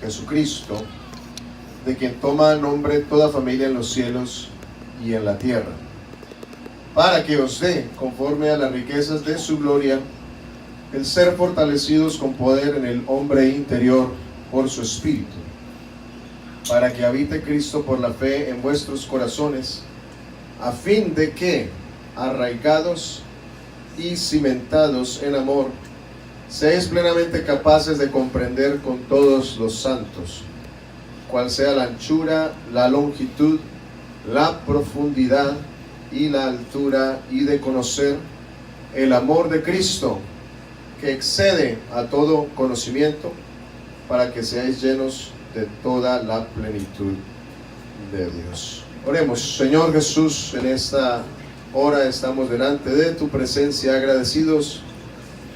Jesucristo, de quien toma nombre toda familia en los cielos y en la tierra, para que os dé, conforme a las riquezas de su gloria, el ser fortalecidos con poder en el hombre interior por su Espíritu, para que habite Cristo por la fe en vuestros corazones, a fin de que, arraigados y cimentados en amor, seáis plenamente capaces de comprender con todos los santos cuál sea la anchura, la longitud, la profundidad y la altura, y de conocer el amor de Cristo, que excede a todo conocimiento, para que seáis llenos de toda la plenitud de Dios. Oremos. Señor Jesús, en esta hora estamos delante de tu presencia, agradecidos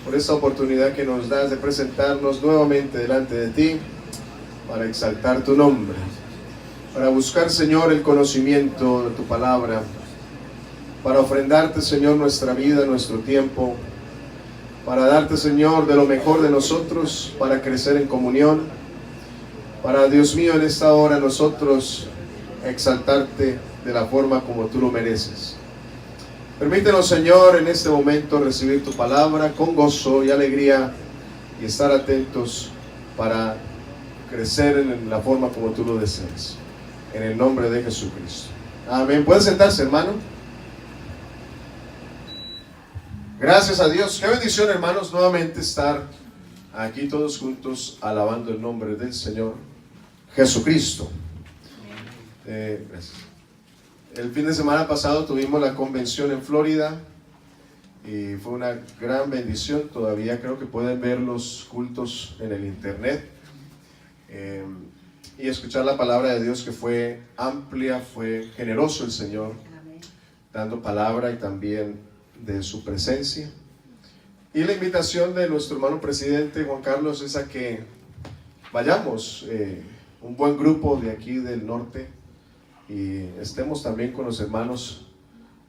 por esta oportunidad que nos das de presentarnos nuevamente delante de ti, para exaltar tu nombre, para buscar, Señor, el conocimiento de tu palabra, para ofrendarte, Señor, nuestra vida, nuestro tiempo, para darte, Señor, de lo mejor de nosotros, para crecer en comunión, para, Dios mío, en esta hora nosotros exaltarte de la forma como tú lo mereces. Permítenos, Señor, en este momento recibir tu palabra con gozo y alegría, y estar atentos para crecer en la forma como tú lo deseas. En el nombre de Jesucristo. Amén. ¿Pueden sentarse, hermano? Gracias a Dios. Qué bendición, hermanos, nuevamente estar aquí todos juntos alabando el nombre del Señor Jesucristo. Gracias. El fin de semana pasado tuvimos la convención en Florida y fue una gran bendición. Todavía creo que pueden ver los cultos en el internet y escuchar la palabra de Dios, que fue amplia, fue generoso el Señor, dando palabra y también de su presencia. Y la invitación de nuestro hermano presidente Juan Carlos es a que vayamos, un buen grupo de aquí del norte, y estemos también con los hermanos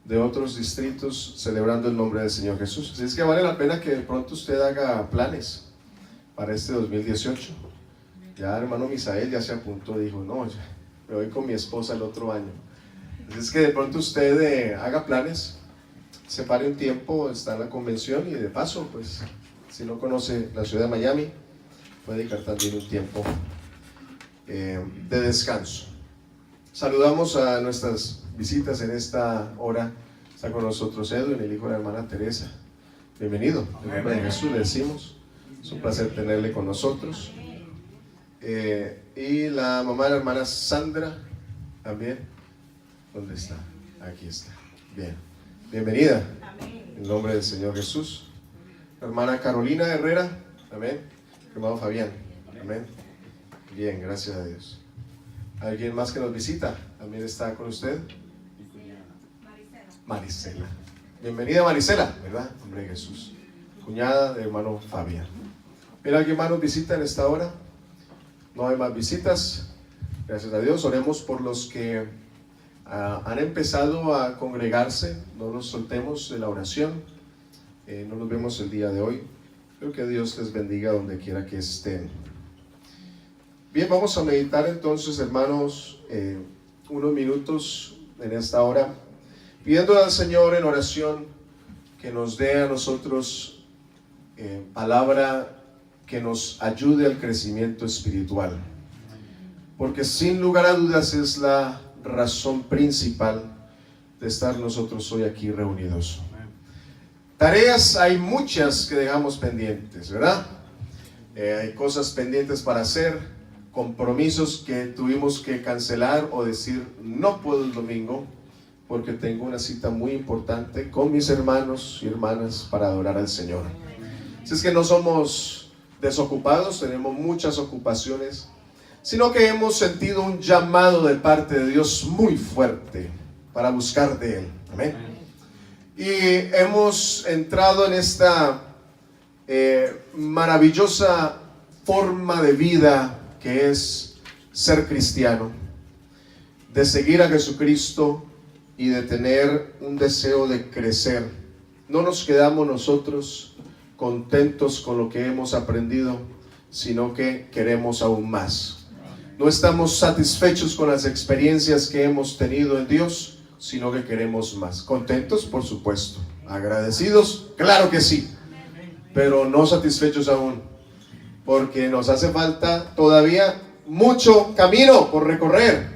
de otros distritos celebrando el nombre del Señor Jesús. Así es que vale la pena que de pronto usted haga planes para este 2018. Ya hermano Misael ya se apuntó, dijo, no, ya me voy con mi esposa el otro año. Así es que de pronto usted haga planes, separe un tiempo, está en la convención, y de paso, pues, si no conoce la ciudad de Miami, puede dedicar también un tiempo de descanso. Saludamos a nuestras visitas en esta hora. Está con nosotros Edwin, el hijo de la hermana Teresa. Bienvenido, en el nombre de Jesús le decimos. Es un placer tenerle con nosotros. Y la mamá de la hermana Sandra también. ¿Dónde está? Aquí está. Bien. Bienvenida. En nombre del Señor Jesús. La hermana Carolina Herrera. Amén. Hermano Fabián. Amén. Bien, gracias a Dios. ¿Alguien más que nos visita? ¿También está con usted? Marisela. Bienvenida, Marisela, ¿verdad? Hombre de Jesús. Cuñada del hermano Fabián. ¿Pero alguien más nos visita en esta hora? No hay más visitas. Gracias a Dios. Oremos por los que han empezado a congregarse. No los soltemos de la oración. No los vemos el día de hoy. Creo que Dios les bendiga donde quiera que estén. Bien, vamos a meditar entonces, hermanos, unos minutos en esta hora, pidiendo al Señor en oración que nos dé a nosotros palabra que nos ayude al crecimiento espiritual, porque sin lugar a dudas es la razón principal de estar nosotros hoy aquí reunidos. Tareas hay muchas que dejamos pendientes, ¿verdad? Hay cosas pendientes para hacer, compromisos que tuvimos que cancelar o decir no puedo el domingo porque tengo una cita muy importante con mis hermanos y hermanas para adorar al Señor. Así es que no somos desocupados, tenemos muchas ocupaciones, sino que hemos sentido un llamado de parte de Dios muy fuerte para buscar de Él. Amén. Y hemos entrado en esta maravillosa forma de vida que es ser cristiano, de seguir a Jesucristo y de tener un deseo de crecer. No nos quedamos nosotros contentos con lo que hemos aprendido, sino que queremos aún más. No estamos satisfechos con las experiencias que hemos tenido en Dios, sino que queremos más. Contentos, por supuesto. Agradecidos, claro que sí, pero no satisfechos aún, porque nos hace falta todavía mucho camino por recorrer.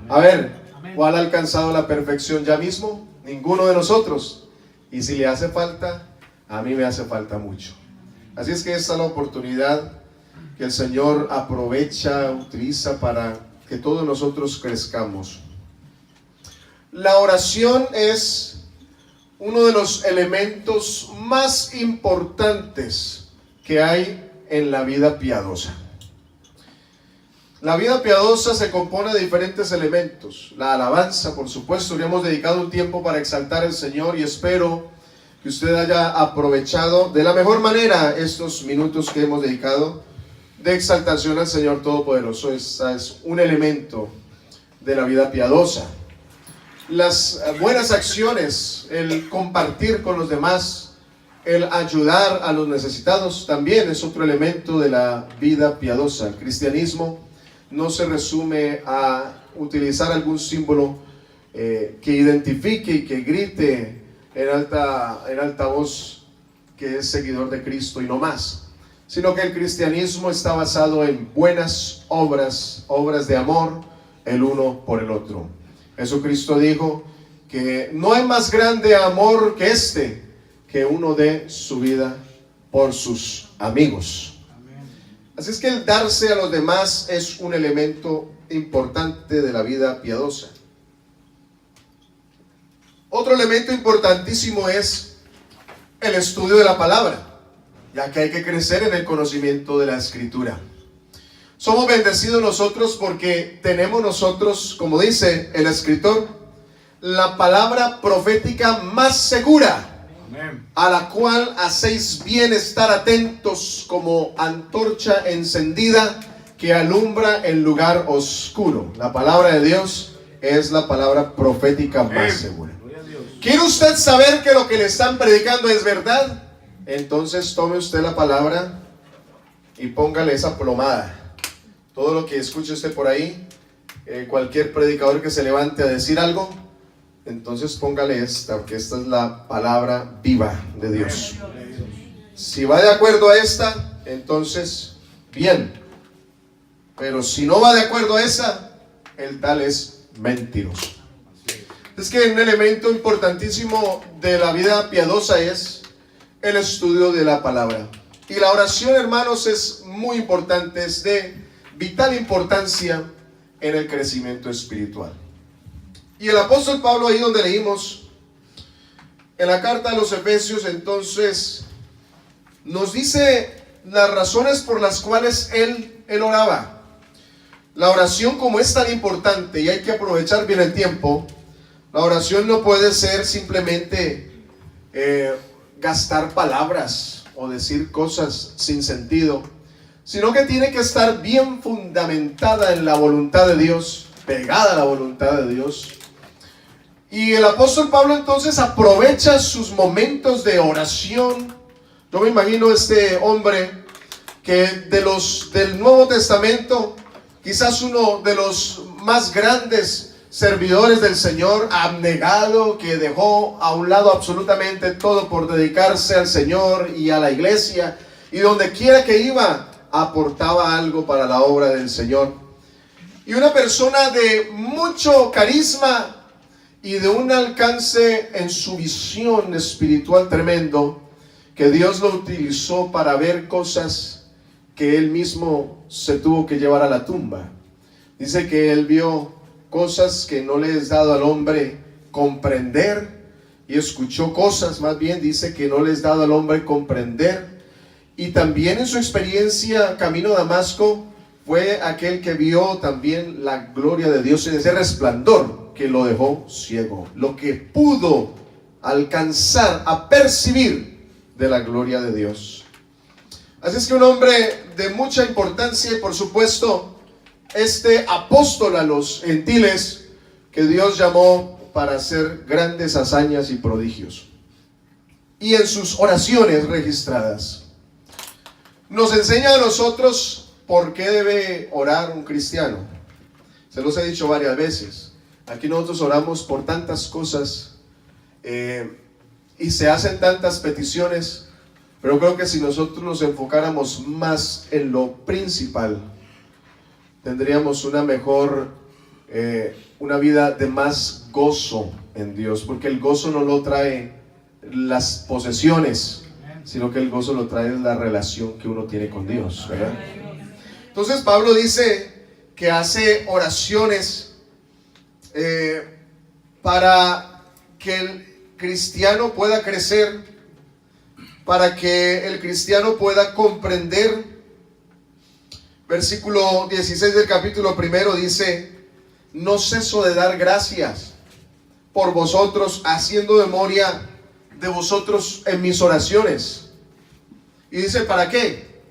A ver, ¿cuál ha alcanzado la perfección ya mismo? Ninguno de nosotros. Y si le hace falta, a mí me hace falta mucho. Así es que esta es la oportunidad que el Señor aprovecha, utiliza para que todos nosotros crezcamos. La oración es uno de los elementos más importantes que hay en la vida piadosa. La vida piadosa se compone de diferentes elementos. La alabanza, por supuesto, le hemos dedicado un tiempo para exaltar al Señor y espero que usted haya aprovechado de la mejor manera estos minutos que hemos dedicado de exaltación al Señor Todopoderoso. Este es un elemento de la vida piadosa. Las buenas acciones, el compartir con los demás, el ayudar a los necesitados, también es otro elemento de la vida piadosa. El cristianismo no se resume a utilizar algún símbolo que identifique y que grite en alta voz que es seguidor de Cristo y no más, sino que el cristianismo está basado en buenas obras, obras de amor el uno por el otro. Jesucristo dijo que no hay más grande amor que este, que uno dé su vida por sus amigos. Así es que el darse a los demás es un elemento importante de la vida piadosa. Otro elemento importantísimo es el estudio de la palabra, ya que hay que crecer en el conocimiento de la Escritura. Somos bendecidos nosotros porque tenemos nosotros, como dice el escritor, la palabra profética más segura, a la cual hacéis bien estar atentos como antorcha encendida que alumbra el lugar oscuro. La palabra de Dios es la palabra profética más segura. ¿Quiere usted saber que lo que le están predicando es verdad? Entonces tome usted la palabra y póngale esa plomada. Todo lo que escuche usted por ahí, cualquier predicador que se levante a decir algo, entonces póngale esta, porque esta es la palabra viva de Dios. Si va de acuerdo a esta, entonces bien. Pero si no va de acuerdo a esa, el tal es mentiroso. Es que un elemento importantísimo de la vida piadosa es el estudio de la palabra. Y la oración, hermanos, es muy importante, es de vital importancia en el crecimiento espiritual. Y el apóstol Pablo, ahí donde leímos en la carta a los Efesios, entonces nos dice las razones por las cuales él oraba. La oración, como es tan importante y hay que aprovechar bien el tiempo, la oración no puede ser simplemente gastar palabras o decir cosas sin sentido, sino que tiene que estar bien fundamentada en la voluntad de Dios, pegada a la voluntad de Dios. Y el apóstol Pablo entonces aprovecha sus momentos de oración. Yo me imagino este hombre que del Nuevo Testamento, quizás uno de los más grandes servidores del Señor, abnegado, que dejó a un lado absolutamente todo por dedicarse al Señor y a la iglesia, y donde quiera que iba, aportaba algo para la obra del Señor. Y una persona de mucho carisma y de un alcance en su visión espiritual tremendo, que Dios lo utilizó para ver cosas que él mismo se tuvo que llevar a la tumba. Dice que él vio cosas que no le es dado al hombre comprender, y escuchó cosas, más bien dice que no le es dado al hombre comprender. Y también en su experiencia camino a Damasco fue aquel que vio también la gloria de Dios en ese resplandor que lo dejó ciego, lo que pudo alcanzar a percibir de la gloria de Dios. Así es que un hombre de mucha importancia, y por supuesto este apóstol a los gentiles que Dios llamó para hacer grandes hazañas y prodigios. Y en sus oraciones registradas nos enseña a nosotros por qué debe orar un cristiano. Se los he dicho varias veces. Aquí nosotros oramos por tantas cosas y se hacen tantas peticiones, pero creo que si nosotros nos enfocáramos más en lo principal, tendríamos una mejor, una vida de más gozo en Dios, porque el gozo no lo trae las posesiones, sino que el gozo lo trae la relación que uno tiene con Dios, ¿verdad? Entonces Pablo dice que hace oraciones para que el cristiano pueda crecer, para que el cristiano pueda comprender. Versículo 16 del capítulo 1 dice: no ceso de dar gracias por vosotros, haciendo memoria de vosotros en mis oraciones. Y dice, ¿para qué?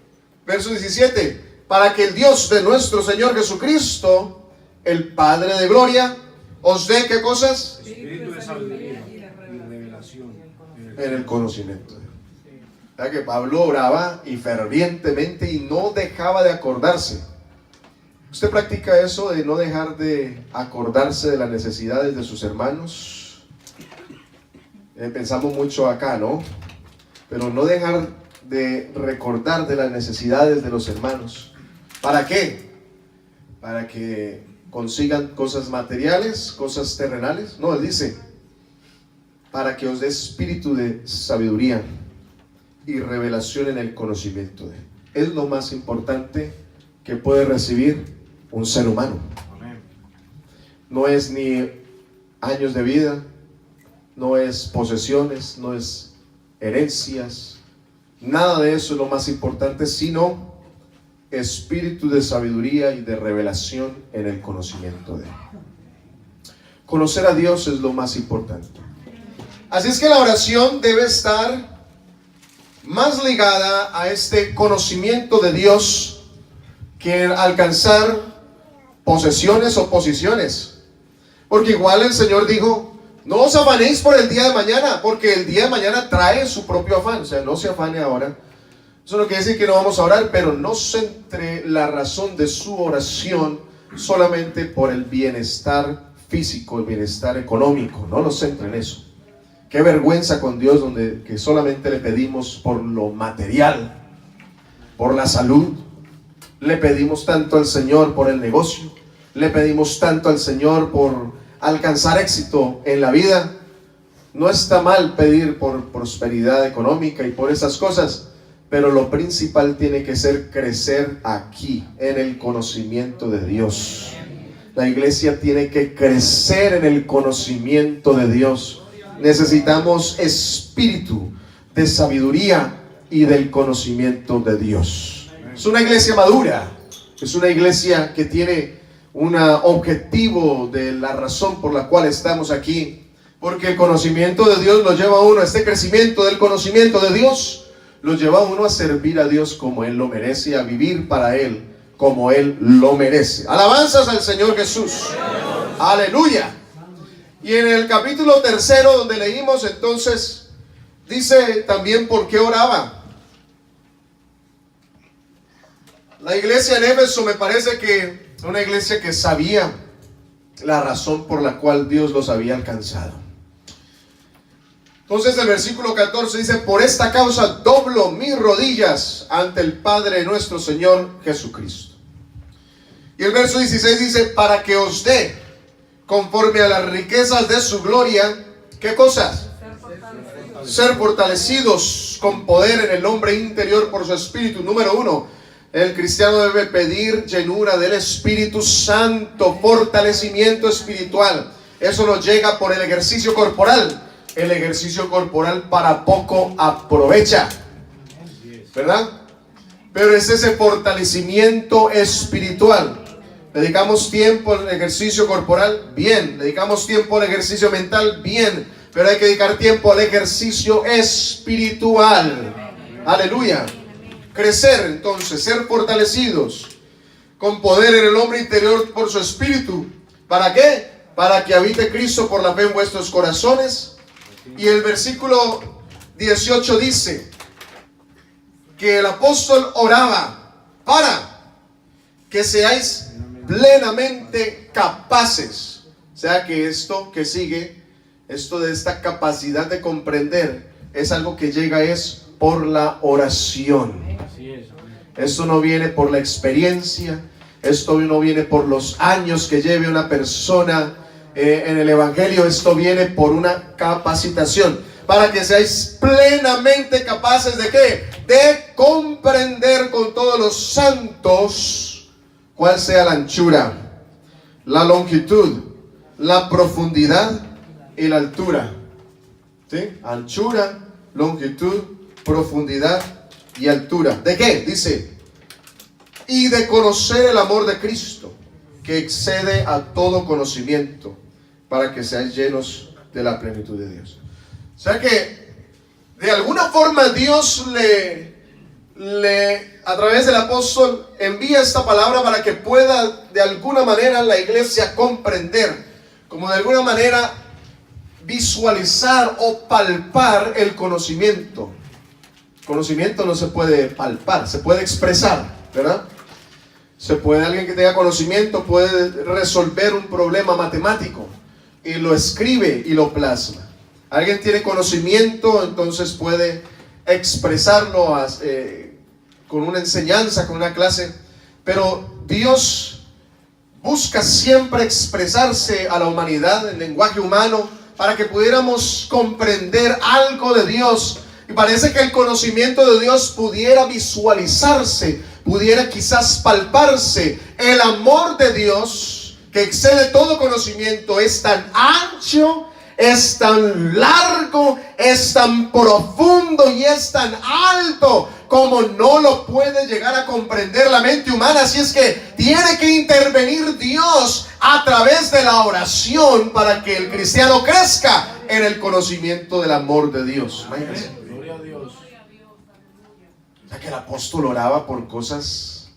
Verso 17: para que el Dios de nuestro Señor Jesucristo, el Padre de gloria, os dé, ¿qué cosas? Espíritu de sabiduría y revelación En el conocimiento. O sea que Pablo oraba y fervientemente y no dejaba de acordarse. ¿Usted practica eso de no dejar de acordarse de las necesidades de sus hermanos? Pensamos mucho acá, ¿no? Pero no dejar de recordar de las necesidades de los hermanos. ¿Para qué? Para que consigan cosas materiales, cosas terrenales. No, él dice, para que os dé espíritu de sabiduría y revelación en el conocimiento de él. Es lo más importante que puede recibir un ser humano. No es ni años de vida, no es posesiones, no es herencias, nada de eso es lo más importante, sino espíritu de sabiduría y de revelación en el conocimiento de él. Conocer a Dios es lo más importante. Así es que la oración debe estar más ligada a este conocimiento de Dios que alcanzar posesiones o posiciones. Porque igual el Señor dijo, no os afanéis por el día de mañana, porque el día de mañana trae su propio afán. O sea, no se afane ahora. Eso no quiere decir que no vamos a orar, pero no centre la razón de su oración solamente por el bienestar físico, el bienestar económico. No lo centre en eso. Qué vergüenza con Dios que solamente le pedimos por lo material, por la salud. Le pedimos tanto al Señor por el negocio. Le pedimos tanto al Señor por alcanzar éxito en la vida. No está mal pedir por prosperidad económica y por esas cosas, pero lo principal tiene que ser crecer aquí, en el conocimiento de Dios. La iglesia tiene que crecer en el conocimiento de Dios. Necesitamos espíritu de sabiduría y del conocimiento de Dios. Es una iglesia madura, es una iglesia que tiene un objetivo de la razón por la cual estamos aquí, porque el conocimiento de Dios lo lleva a uno, este crecimiento del conocimiento de Dios lo lleva a uno a servir a Dios como Él lo merece, a vivir para Él como Él lo merece. Alabanzas al Señor Jesús. Aleluya. Y en el capítulo 3 donde leímos entonces, dice también por qué oraba. La iglesia en Éfeso me parece que una iglesia que sabía la razón por la cual Dios los había alcanzado. Entonces el versículo 14 dice, por esta causa doblo mis rodillas ante el Padre de nuestro Señor Jesucristo. Y el verso 16 dice, para que os dé, conforme a las riquezas de su gloria, ¿qué cosas? Ser fortalecidos con poder en el hombre interior por su espíritu. Número 1, el cristiano debe pedir llenura del Espíritu Santo, fortalecimiento espiritual. Eso nos llega por el ejercicio corporal. El ejercicio corporal para poco aprovecha, ¿verdad? Pero es ese fortalecimiento espiritual. Dedicamos tiempo al ejercicio corporal, bien. Dedicamos tiempo al ejercicio mental, bien. Pero hay que dedicar tiempo al ejercicio espiritual. Aleluya. Crecer entonces, ser fortalecidos con poder en el hombre interior por su espíritu. ¿Para qué? Para que habite Cristo por la fe en vuestros corazones. Y el versículo 18 dice que el apóstol oraba para que seáis plenamente capaces. O sea que esto que sigue, esto de esta capacidad de comprender, es algo que llega es por la oración. Esto no viene por la experiencia, esto no viene por los años que lleve una persona en el evangelio, esto viene por una capacitación, para que seáis plenamente capaces ¿de qué? De comprender con todos los santos cuál sea la anchura, la longitud, la profundidad y la altura. ¿Sí? Anchura, longitud, profundidad y altura. ¿De qué? Dice, y de conocer el amor de Cristo, que excede a todo conocimiento, para que seáis llenos de la plenitud de Dios. O sea que de alguna forma Dios a través del apóstol envía esta palabra para que pueda de alguna manera la iglesia comprender, como de alguna manera visualizar o palpar el conocimiento. Conocimiento no se puede palpar, se puede expresar, ¿verdad? Alguien que tenga conocimiento puede resolver un problema matemático y lo escribe y lo plasma. Alguien tiene conocimiento, entonces puede expresarlo con una enseñanza, con una clase. Pero Dios busca siempre expresarse a la humanidad en lenguaje humano para que pudiéramos comprender algo de Dios. Y parece que el conocimiento de Dios pudiera visualizarse, pudiera quizás palparse. El amor de Dios, que excede todo conocimiento, es tan ancho, es tan largo, es tan profundo y es tan alto como no lo puede llegar a comprender la mente humana. Así es que tiene que intervenir Dios a través de la oración para que el cristiano crezca en el conocimiento del amor de Dios. Gloria a Dios. O sea que el apóstol oraba por cosas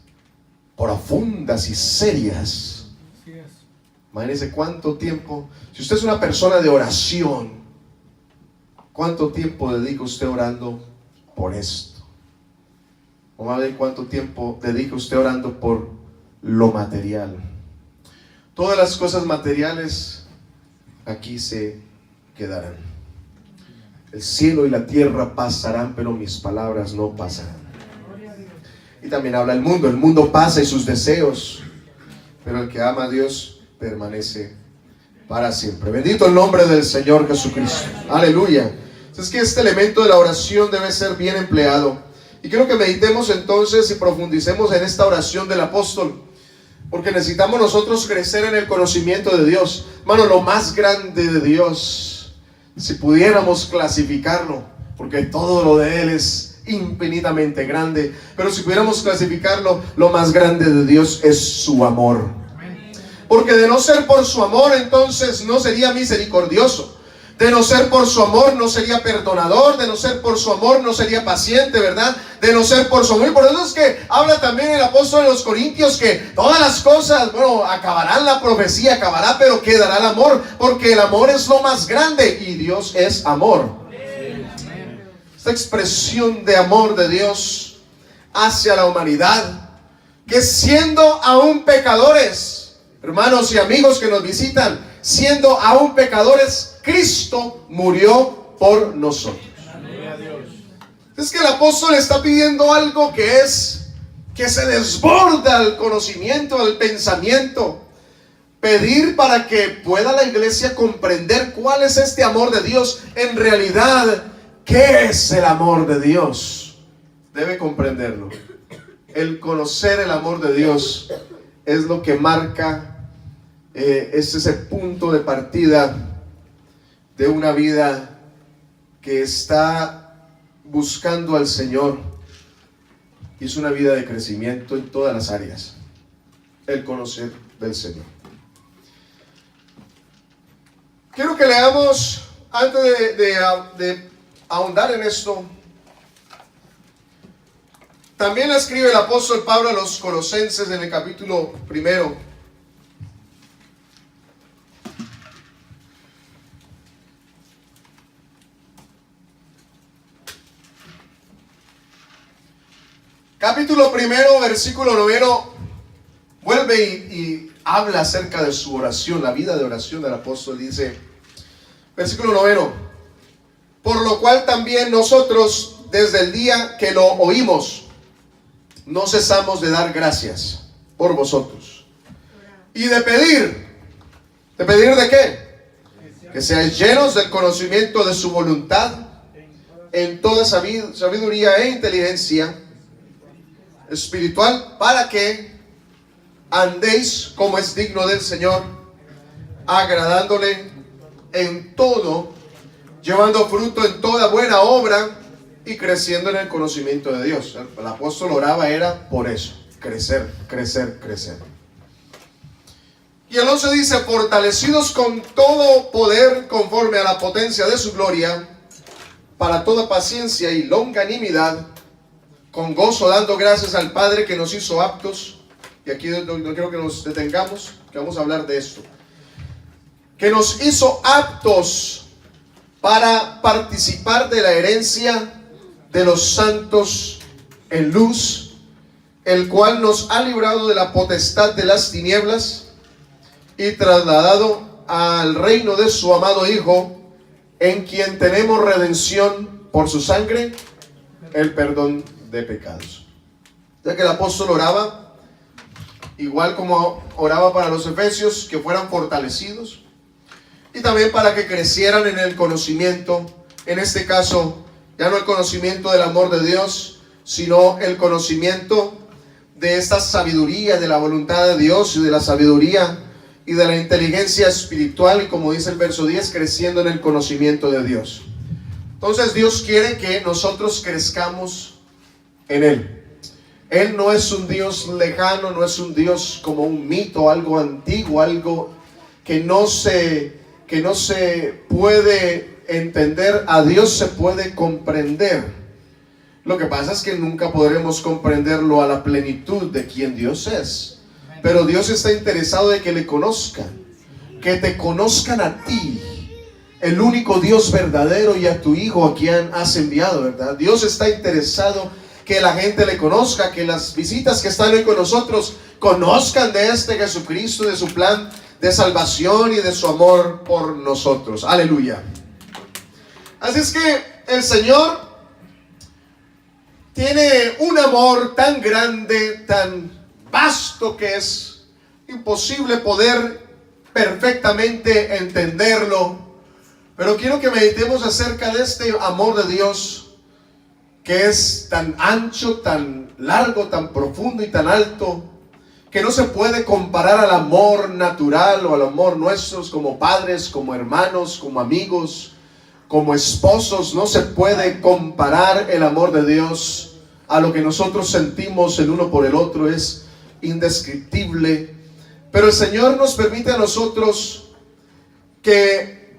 profundas y serias. Imagínense cuánto tiempo, si usted es una persona de oración, ¿cuánto tiempo dedica usted orando por esto? Vamos a ver cuánto tiempo dedica usted orando por lo material. Todas las cosas materiales aquí se quedarán. El cielo y la tierra pasarán, pero mis palabras no pasarán. Y también habla el mundo pasa y sus deseos, pero el que ama a Dios permanece para siempre. Bendito el nombre del Señor Jesucristo. Aleluya. Es que este elemento de la oración debe ser bien empleado. Y quiero que meditemos entonces y profundicemos en esta oración del apóstol, porque necesitamos nosotros crecer en el conocimiento de Dios. Hermano, lo más grande de Dios, si pudiéramos clasificarlo, porque todo lo de Él es infinitamente grande, pero si pudiéramos clasificarlo, lo más grande de Dios es su amor. Porque de no ser por su amor, entonces no sería misericordioso. De no ser por su amor, no sería perdonador. De no ser por su amor, no sería paciente, ¿verdad? De no ser por su amor. Y por eso es que habla también el apóstol en los Corintios que todas las cosas, acabarán, la profecía acabará, pero quedará el amor. Porque el amor es lo más grande y Dios es amor. Esta expresión de amor de Dios hacia la humanidad, que siendo aún pecadores, hermanos y amigos que nos visitan, siendo aún pecadores, Cristo murió por nosotros. Es que el apóstol está pidiendo algo que se desborda al conocimiento, al pensamiento. Pedir para que pueda la iglesia comprender cuál es este amor de Dios. En realidad, ¿qué es el amor de Dios? Debe comprenderlo. El conocer el amor de Dios es lo que marca es ese punto de partida de una vida que está buscando al Señor, y es una vida de crecimiento en todas las áreas, el conocer del Señor. Quiero que leamos, antes de ahondar en esto, también la escribe el apóstol Pablo a los Colosenses en el capítulo 1. Capítulo 1, versículo 9, vuelve y habla acerca de su oración, la vida de oración del apóstol. Dice, versículo 9, por lo cual también nosotros, desde el día que lo oímos, no cesamos de dar gracias por vosotros y de pedir. ¿De pedir de qué? Que seáis llenos del conocimiento de su voluntad en toda sabiduría e inteligencia espiritual, para que andéis como es digno del Señor, agradándole en todo, llevando fruto en toda buena obra y creciendo en el conocimiento de Dios. El apóstol oraba era por eso, crecer, crecer, crecer. Y el 11 dice, fortalecidos con todo poder conforme a la potencia de su gloria, para toda paciencia y longanimidad, con gozo dando gracias al Padre que nos hizo aptos. Y aquí no quiero que nos detengamos, que vamos a hablar de esto. Que nos hizo aptos para participar de la herencia de los santos en luz, el cual nos ha librado de la potestad de las tinieblas y trasladado al reino de su amado Hijo, en quien tenemos redención por su sangre, el perdón de pecados. Ya que el apóstol oraba, igual como oraba para los efesios, que fueran fortalecidos, y también para que crecieran en el conocimiento, en este caso, ya no el conocimiento del amor de Dios, sino el conocimiento de esta sabiduría, de la voluntad de Dios y de la sabiduría y de la inteligencia espiritual, y como dice el verso 10, creciendo en el conocimiento de Dios. Entonces Dios quiere que nosotros crezcamos en Él. Él no es un Dios lejano, no es un Dios como un mito, algo antiguo, algo que no se puede entender. A Dios se puede comprender. Lo que pasa es que nunca podremos comprenderlo a la plenitud de quien Dios es. Pero Dios está interesado de que le conozcan, que te conozcan a ti, el único Dios verdadero, y a tu Hijo a quien has enviado, ¿verdad? Dios está interesado que la gente le conozca, que las visitas que están hoy con nosotros conozcan de este Jesucristo, de su plan de salvación y de su amor por nosotros. Aleluya. Así es que el Señor tiene un amor tan grande, tan vasto, que es imposible poder perfectamente entenderlo. Pero quiero que meditemos acerca de este amor de Dios, que es tan ancho, tan largo, tan profundo y tan alto, que no se puede comparar al amor natural o al amor nuestros como padres, como hermanos, como amigos, como esposos. No se puede comparar el amor de Dios a lo que nosotros sentimos el uno por el otro. Es indescriptible. Pero el Señor nos permite a nosotros que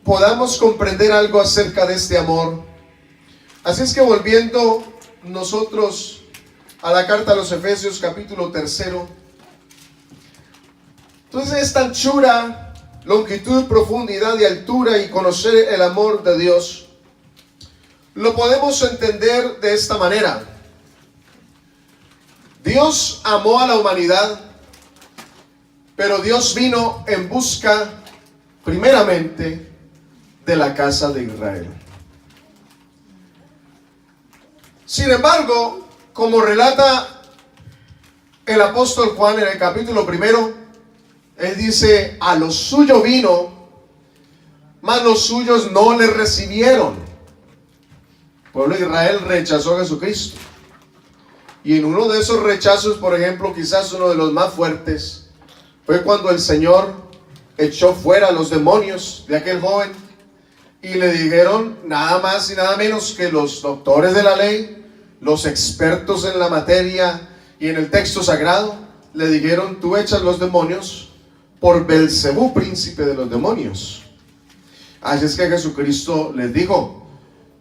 podamos comprender algo acerca de este amor. Así es que, volviendo nosotros a la carta a los Efesios, capítulo 3, entonces esta anchura, longitud, profundidad y altura, y conocer el amor de Dios, lo podemos entender de esta manera. Dios amó a la humanidad, pero Dios vino en busca primeramente de la casa de Israel. Sin embargo, como relata el apóstol Juan en el capítulo 1, él dice, a los suyos vino, mas los suyos no le recibieron. El pueblo de Israel rechazó a Jesucristo. Y en uno de esos rechazos, por ejemplo, quizás uno de los más fuertes, fue cuando el Señor echó fuera a los demonios de aquel joven, y le dijeron nada más y nada menos que los doctores de la ley, los expertos en la materia y en el texto sagrado, le dijeron: tú echas los demonios por Belcebú, príncipe de los demonios. Así es que Jesucristo les dijo: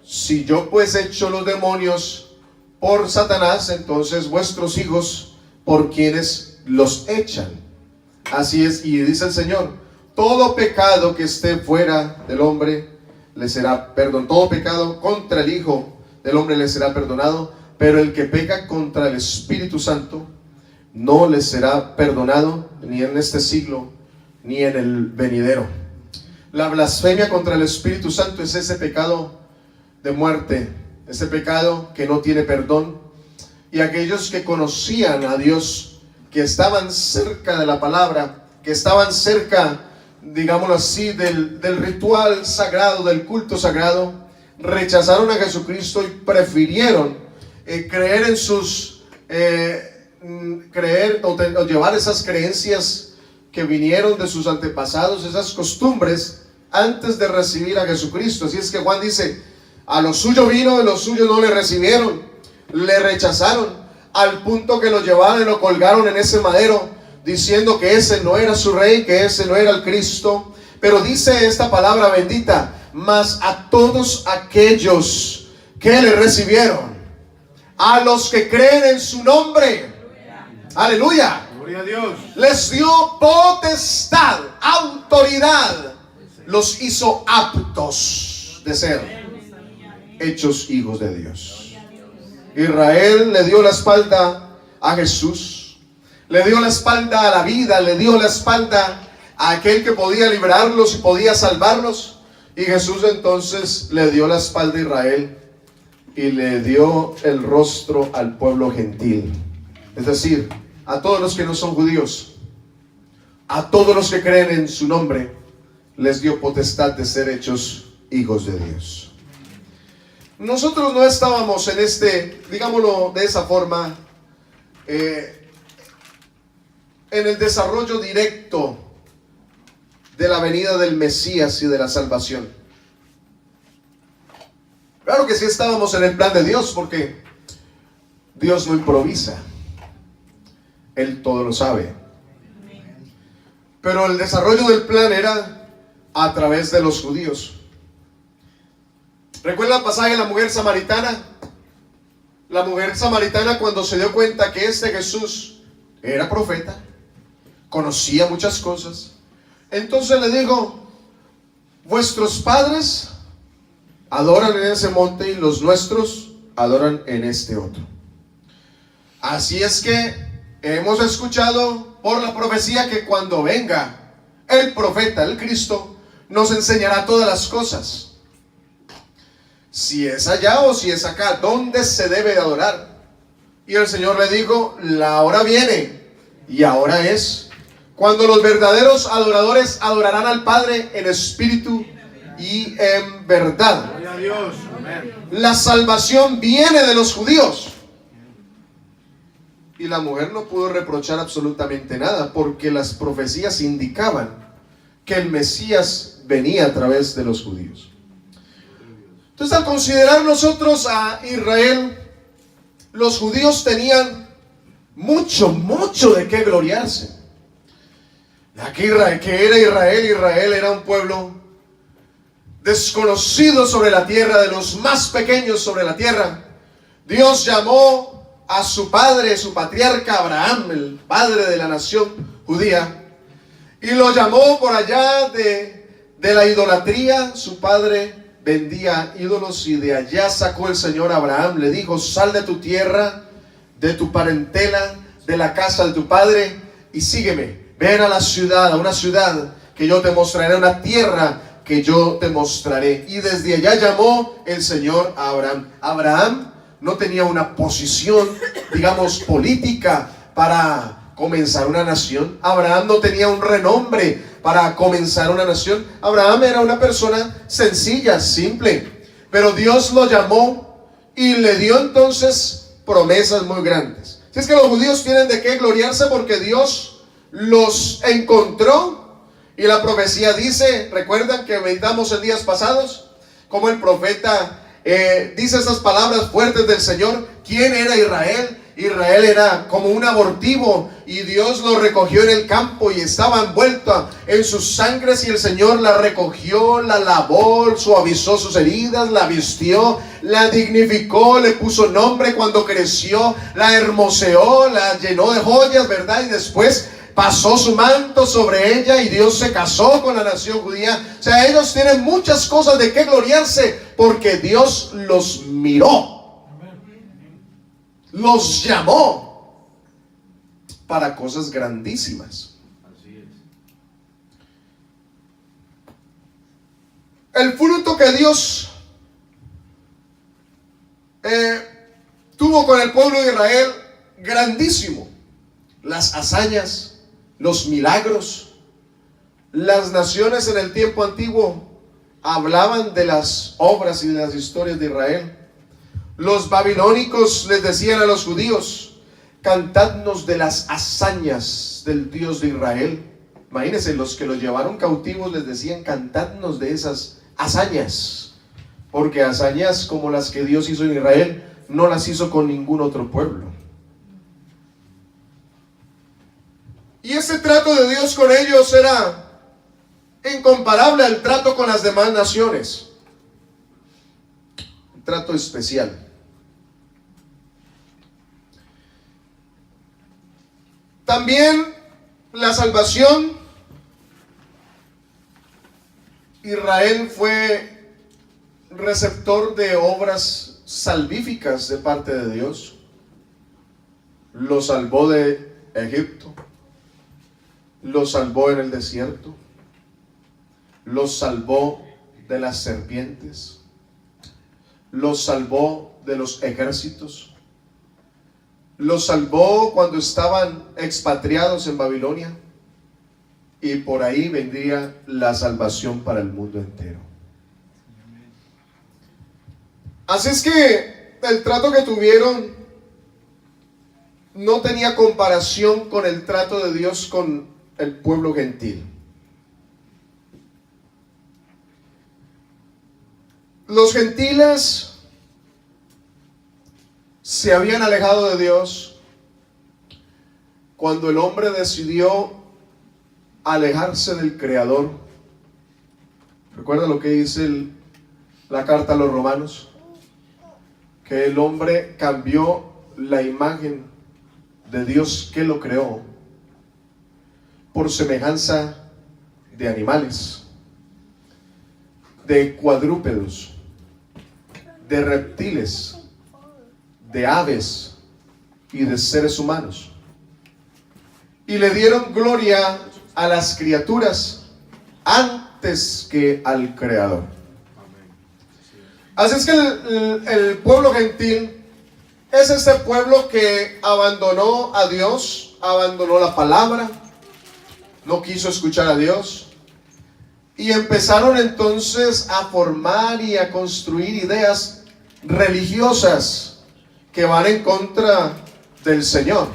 si yo pues echo los demonios por Satanás, entonces vuestros hijos, ¿por quienes los echan? Así es, y dice el Señor: todo pecado que esté fuera del hombre le será perdonado, todo pecado contra el Hijo del hombre le será perdonado, pero el que peca contra el Espíritu Santo no le será perdonado ni en este siglo ni en el venidero. La blasfemia contra el Espíritu Santo es ese pecado de muerte, ese pecado que no tiene perdón. Y aquellos que conocían a Dios, que estaban cerca de la palabra, que estaban cerca, digámoslo así, del ritual sagrado, del culto sagrado, rechazaron a Jesucristo y prefirieron creer en sus creer o llevar esas creencias que vinieron de sus antepasados, esas costumbres, antes de recibir a Jesucristo. Así es que Juan dice: a lo suyo vino, de los suyos no le recibieron, le rechazaron, al punto que lo llevaron y lo colgaron en ese madero, diciendo que ese no era su rey, que ese no era el Cristo. Pero dice esta palabra bendita: mas a todos aquellos que le recibieron, a los que creen en su nombre, aleluya, Gloria a Dios, les dio potestad, autoridad, los hizo aptos de ser hechos hijos de Dios. Israel le dio la espalda a Jesús, le dio la espalda a la vida, le dio la espalda a aquel que podía librarlos y podía salvarlos. Y Jesús entonces le dio la espalda a Israel y le dio el rostro al pueblo gentil, es decir, a todos los que no son judíos, a todos los que creen en su nombre, les dio potestad de ser hechos hijos de Dios. Nosotros no estábamos en digámoslo de esa forma, en el desarrollo directo de la venida del Mesías y de la salvación. Claro que sí estábamos en el plan de Dios, porque Dios no improvisa, Él todo lo sabe. Pero el desarrollo del plan era a través de los judíos. ¿Recuerda el pasaje de la mujer samaritana? La mujer samaritana, cuando se dio cuenta que Jesús era profeta, conocía muchas cosas, entonces le dijo: vuestros padres adoran en ese monte y los nuestros adoran en este otro. Así es que hemos escuchado por la profecía que cuando venga el profeta, el Cristo, nos enseñará todas las cosas. Si es allá o si es acá, ¿dónde se debe de adorar? Y el Señor le dijo: la hora viene y ahora es, cuando los verdaderos adoradores adorarán al Padre en espíritu y en verdad. gloria a Dios, amén. La salvación viene de los judíos. Y la mujer no pudo reprochar absolutamente nada, porque las profecías indicaban que el Mesías venía a través de los judíos. Entonces, al considerar nosotros a Israel, los judíos tenían mucho de qué gloriarse. ¿Qué era Israel? Israel era un pueblo desconocido sobre la tierra, de los más pequeños sobre la tierra. Dios llamó a su padre, su patriarca Abraham, el padre de la nación judía, y lo llamó por allá de la idolatría. Su padre vendía ídolos y de allá sacó el Señor a Abraham. Le dijo: sal de tu tierra, de tu parentela, de la casa de tu padre y sígueme. Ven a la ciudad, a una ciudad que yo te mostraré, una tierra que yo te mostraré. Y desde allá llamó el Señor a Abraham. Abraham no tenía una posición, digamos, política para comenzar una nación. Abraham no tenía un renombre para comenzar una nación. Abraham era una persona sencilla, simple, pero Dios lo llamó y le dio entonces promesas muy grandes. Si es que los judíos tienen de qué gloriarse, porque Dios los encontró. Y la profecía dice, recuerdan que meditamos en días pasados, como el profeta dice esas palabras fuertes del Señor. ¿Quién era Israel? Israel era como un abortivo, y Dios lo recogió en el campo y estaba envuelto en sus sangres, y el Señor la recogió, la lavó, suavizó sus heridas, la vistió, la dignificó, le puso nombre cuando creció, la hermoseó, la llenó de joyas, ¿verdad? Y después pasó su manto sobre ella y Dios se casó con la nación judía. O sea, ellos tienen muchas cosas de qué gloriarse, porque Dios los miró. los llamó para cosas grandísimas. Así es. El fruto que Dios tuvo con el pueblo de Israel, grandísimo. Las hazañas, los milagros. Las naciones en el tiempo antiguo hablaban de las obras y de las historias de Israel. Los babilónicos les decían a los judíos: cantadnos de las hazañas del Dios de Israel. Imagínense, los que los llevaron cautivos les decían: cantadnos de esas hazañas, porque hazañas como las que Dios hizo en Israel no las hizo con ningún otro pueblo. Y ese trato de Dios con ellos era incomparable al trato con las demás naciones. Un trato especial. También la salvación. Israel fue receptor de obras salvíficas de parte de Dios. Lo salvó de Egipto. Lo salvó en el desierto. Los salvó de las serpientes. Los salvó de los ejércitos. Los salvó cuando estaban expatriados en Babilonia. Y por ahí vendría la salvación para el mundo entero. Así es que el trato que tuvieron no tenía comparación con el trato de Dios con el pueblo gentil. Los gentiles se habían alejado de Dios cuando el hombre decidió alejarse del Creador. ¿Recuerda lo que dice la carta a los Romanos? Que el hombre cambió la imagen de Dios que lo creó por semejanza de animales, de cuadrúpedos, de reptiles, de aves y de seres humanos. Y le dieron gloria a las criaturas antes que al Creador. Así es que el pueblo gentil es este pueblo que abandonó a Dios, abandonó la palabra, no quiso escuchar a Dios, y empezaron entonces a formar y a construir ideas religiosas que van en contra del Señor.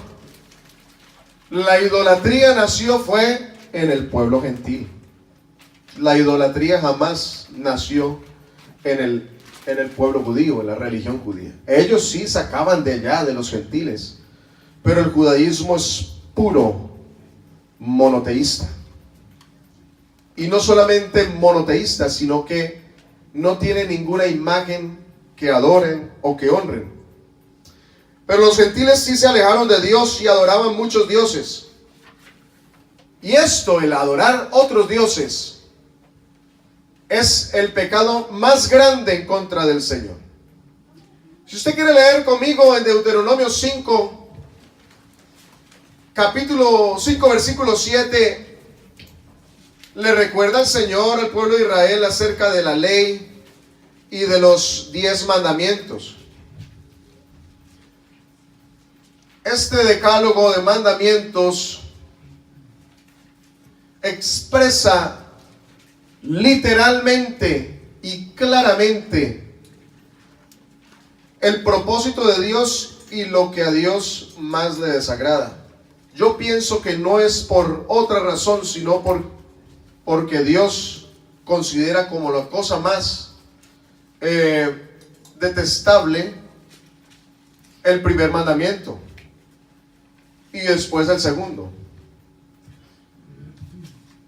La idolatría fue en el pueblo gentil. La idolatría jamás nació en el pueblo judío, en la religión judía. Ellos sí sacaban de allá, de los gentiles, pero el judaísmo es puro monoteísta. Y no solamente monoteísta, sino que no tiene ninguna imagen que adoren o que honren. Pero los gentiles sí se alejaron de Dios y adoraban muchos dioses. Y esto, el adorar otros dioses, es el pecado más grande en contra del Señor. Si usted quiere leer conmigo en Deuteronomio 5, capítulo 5, versículo 7, le recuerda al Señor al pueblo de Israel acerca de la ley y de los 10 mandamientos. Este decálogo de mandamientos expresa literalmente y claramente el propósito de Dios y lo que a Dios más le desagrada. Yo pienso que no es por otra razón, sino porque Dios considera como la cosa más detestable el primer mandamiento y después el segundo.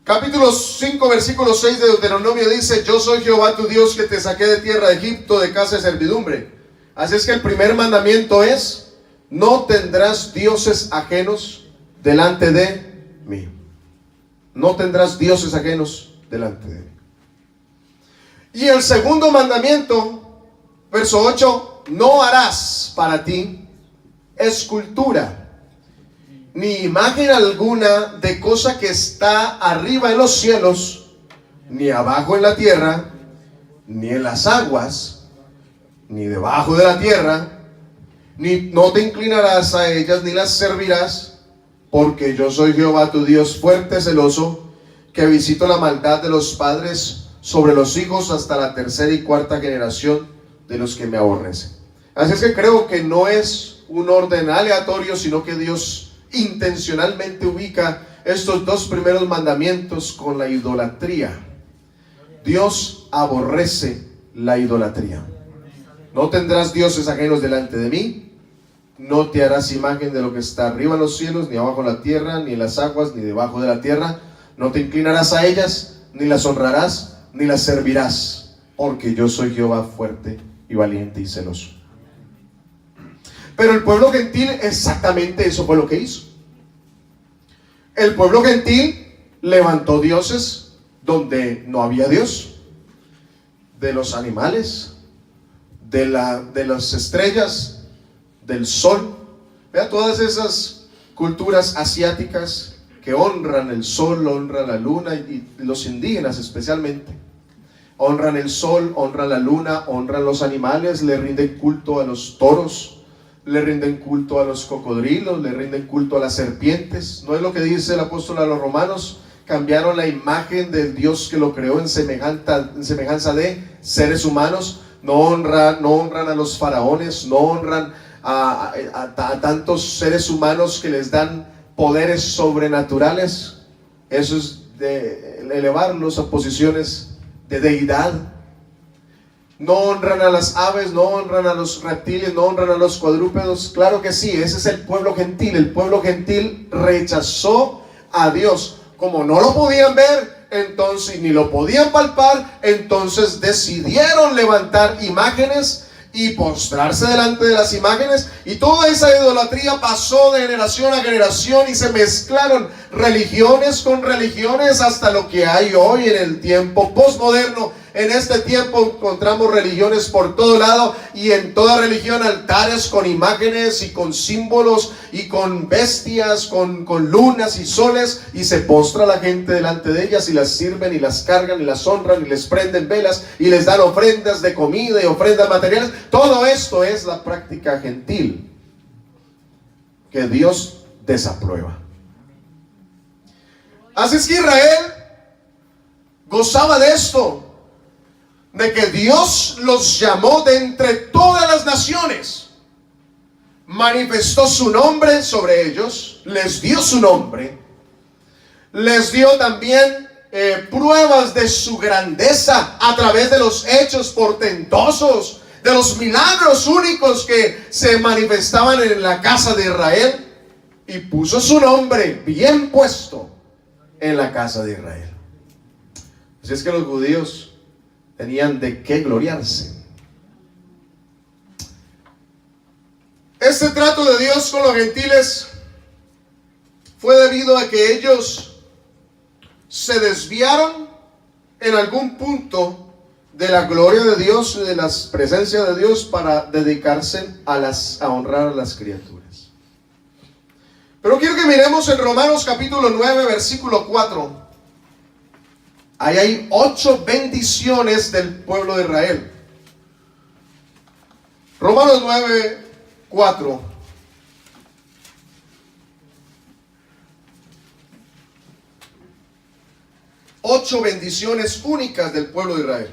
Capítulo 5, versículo 6 de Deuteronomio dice: yo soy Jehová tu Dios que te saqué de tierra de Egipto, de casa de servidumbre. Así es que el primer mandamiento es: no tendrás dioses ajenos delante de mí. No tendrás dioses ajenos delante de mí. Y el segundo mandamiento, verso 8: no harás para ti escultura, ni imagen alguna de cosa que está arriba en los cielos, ni abajo en la tierra, ni en las aguas, ni debajo de la tierra, ni no te inclinarás a ellas, ni las servirás, porque yo soy Jehová tu Dios fuerte, celoso, que visito la maldad de los padres sobre los hijos hasta la tercera y cuarta generación de los que me aborrecen. Así es que creo que no es un orden aleatorio, sino que Dios intencionalmente ubica estos dos primeros mandamientos con la idolatría. Dios aborrece la idolatría. No tendrás dioses ajenos delante de mí, no te harás imagen de lo que está arriba en los cielos, ni abajo en la tierra, ni en las aguas, ni debajo de la tierra. No te inclinarás a ellas, ni las honrarás, ni las servirás, porque yo soy Jehová fuerte y valiente y celoso. Pero el pueblo gentil exactamente eso fue lo que hizo. El pueblo gentil levantó dioses donde no había Dios, de los animales, de las estrellas, del sol. Vea todas esas culturas asiáticas que honran el sol, honran la luna, y los indígenas especialmente honran el sol, honran la luna, honran los animales, le rinden culto a los toros, le rinden culto a los cocodrilos, le rinden culto a las serpientes. ¿No es lo que dice el apóstol a los romanos? Cambiaron la imagen del Dios que lo creó en semejanza de seres humanos. No honran a los faraones, no honran a tantos seres humanos que les dan poderes sobrenaturales. Eso es de elevarlos a posiciones de deidad. No honran a las aves, no honran a los reptiles, no honran a los cuadrúpedos. Claro que sí, ese es el pueblo gentil. El pueblo gentil rechazó a Dios. Como no lo podían ver, entonces ni lo podían palpar, entonces decidieron levantar imágenes y postrarse delante de las imágenes, y toda esa idolatría pasó de generación a generación y se mezclaron religiones con religiones hasta lo que hay hoy en el tiempo posmoderno. En este tiempo encontramos religiones por todo lado, y en toda religión altares con imágenes y con símbolos y con bestias, con lunas y soles, y se postra la gente delante de ellas y las sirven y las cargan y las honran y les prenden velas y les dan ofrendas de comida y ofrendas materiales. Todo esto es la práctica gentil que Dios desaprueba. Así es que Israel gozaba de esto, de que Dios los llamó de entre todas las naciones, manifestó su nombre sobre ellos, les dio su nombre, les dio también pruebas de su grandeza a través de los hechos portentosos, de los milagros únicos que se manifestaban en la casa de Israel, y puso su nombre bien puesto en la casa de Israel. Así es que los judíos tenían de qué gloriarse. Este trato de Dios con los gentiles fue debido a que ellos se desviaron en algún punto de la gloria de Dios y de la presencia de Dios para dedicarse a honrar a las criaturas. Pero quiero que miremos en Romanos capítulo 9, versículo 4. Ahí hay 8 bendiciones del pueblo de Israel. Romanos 9, 4. Ocho bendiciones únicas del pueblo de Israel.